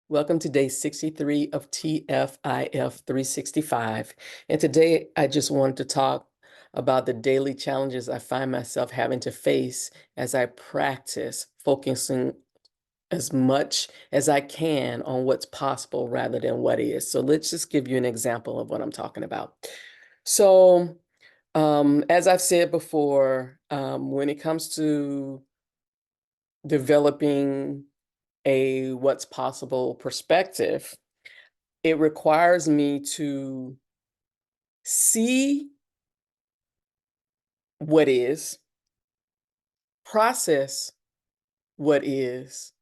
Welcome to day 63 of TFIF 365. And today I just wanted to talk about the daily challenges I find myself having to face as I practice focusing as much as I can on what's possible rather than what is. So let's just give you an example of what I'm talking about. So, as I've said before, when it comes to developing a what's possible perspective, it requires me to see what is, process what is,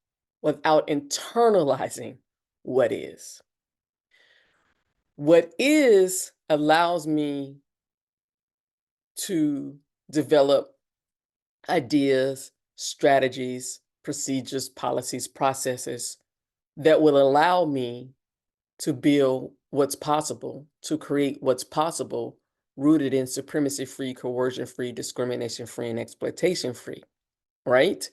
without internalizing what is. What is allows me to develop ideas, strategies, procedures, policies, processes that will allow me to build what's possible, to create what's possible, rooted in supremacy-free, coercion-free, discrimination-free, and exploitation-free, right?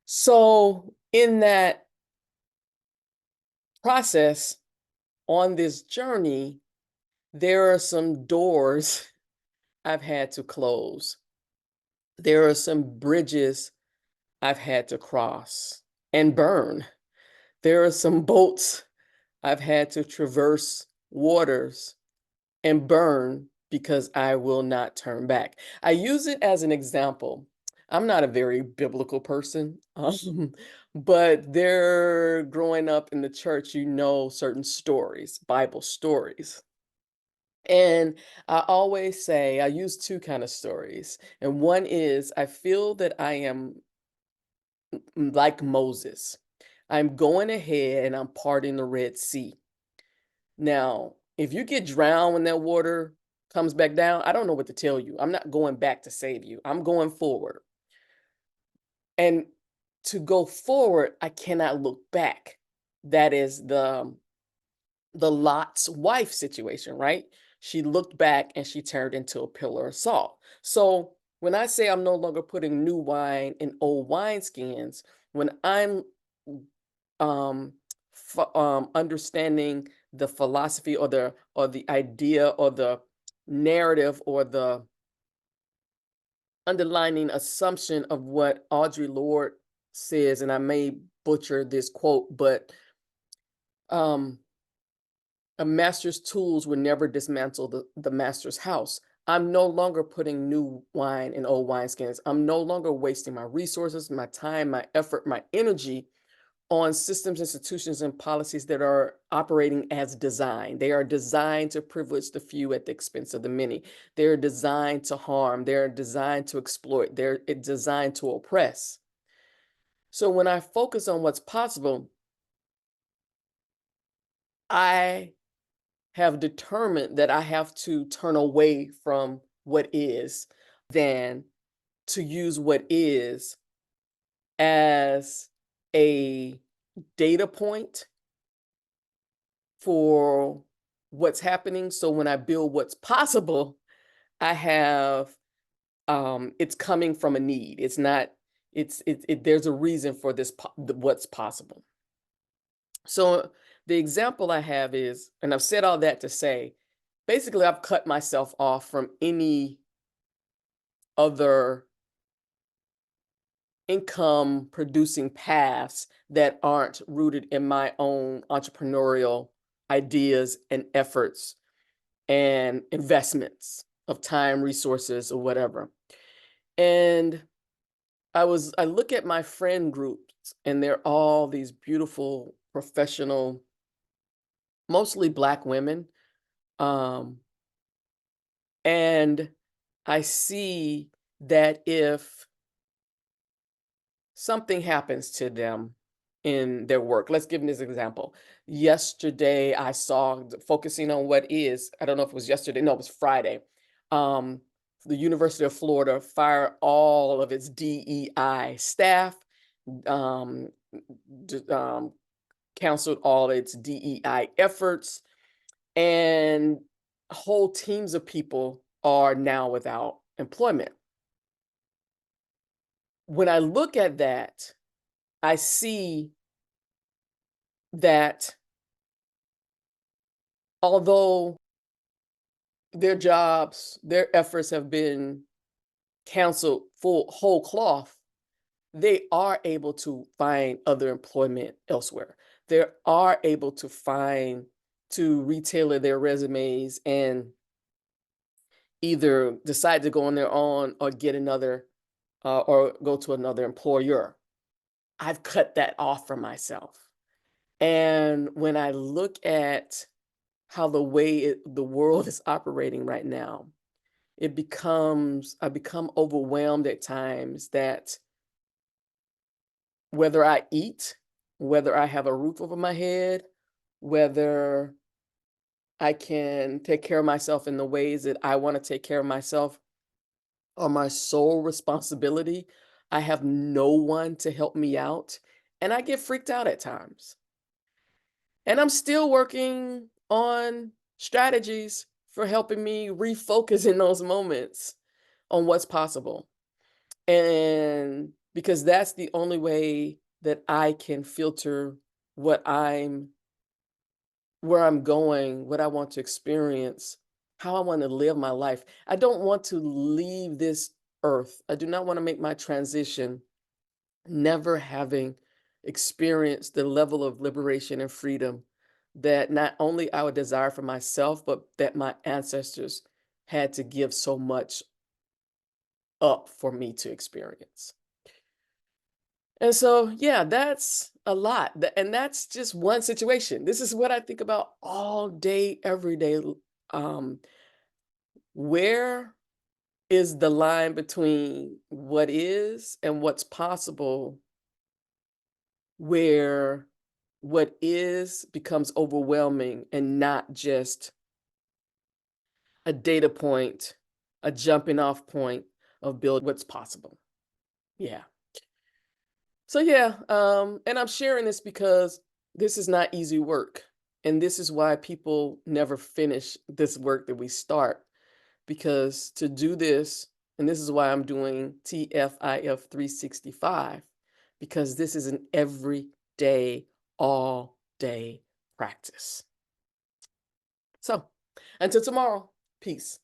So in that process, on this journey, there are some doors I've had to close. There are some bridges I've had to cross and burn. There are some boats I've had to traverse waters and burn because I will not turn back. I use it as an example. I'm not a very biblical person, but they're growing up in the church, certain stories, Bible stories. And I always say, I use two kind of stories. And one is, I feel that I am like Moses. I'm going ahead and I'm parting the Red Sea. Now, if you get drowned when that water comes back down, I don't know what to tell you. I'm not going back to save you. I'm going forward. And to go forward, I cannot look back. That is the Lot's wife situation, right? She looked back and she turned into a pillar of salt. So when I say I'm no longer putting new wine in old wineskins, when I'm um, understanding the philosophy or the idea or the narrative or the underlining assumption of what Audre Lorde says, and I may butcher this quote, but um, a master's tools will never dismantle the master's house. I'm no longer putting new wine in old wineskins. I'm no longer wasting my resources, my time, my effort, my energy on systems, institutions, and policies that are operating as designed. They are designed to privilege the few at the expense of the many. They're designed to harm. They're designed to exploit. They're designed to oppress. So when I focus on what's possible, I have determined that I have to turn away from what is than to use what is as a data point for what's happening. So when I build what's possible, I have it's coming from a need. It's not, there's a reason for this, what's possible. So the example I have is, and I've said all that to say, basically I've cut myself off from any other income producing paths that aren't rooted in my own entrepreneurial ideas and efforts and investments of time, resources, or whatever. And I look at my friend groups and they're all these beautiful, professional, mostly Black women. Um, and I see that if something happens to them in their work. Let's give this example. Yesterday, I saw, focusing on what is, I don't know if it was yesterday, no, it was Friday. Um, the University of Florida fired all of its DEI staff, um, canceled all its DEI efforts, and whole teams of people are now without employment. When I look at that, I see that although their jobs, their efforts have been canceled full whole cloth, they are able to find other employment elsewhere. They are able to retailer their resumes and either decide to go on their own or get another or go to another employer. I've cut that off for myself. And when I look at how the world is operating right now, I become overwhelmed at times that whether I eat, whether I have a roof over my head, whether I can take care of myself in the ways that I want to take care of myself are my sole responsibility. I have no one to help me out, and I get freaked out at times. And I'm still working on strategies for helping me refocus in those moments on what's possible. And because that's the only way that I can filter what I'm where I'm going, what I want to experience, how I want to live my life. I don't want to leave this earth. I do not want to make my transition never having experienced the level of liberation and freedom that not only I would desire for myself, but that my ancestors had to give so much up for me to experience. And so, yeah, that's a lot. And that's just one situation. This is what I think about all day, every day. Um, where is the line between what is and what's possible, where what is becomes overwhelming and not just a data point, a jumping off point of build what's possible. Yeah. So yeah, and I'm sharing this because this is not easy work. And this is why people never finish this work that we start. Because to do this, and this is why I'm doing TFIF 365, because this is an everyday, all day practice. So until tomorrow, peace.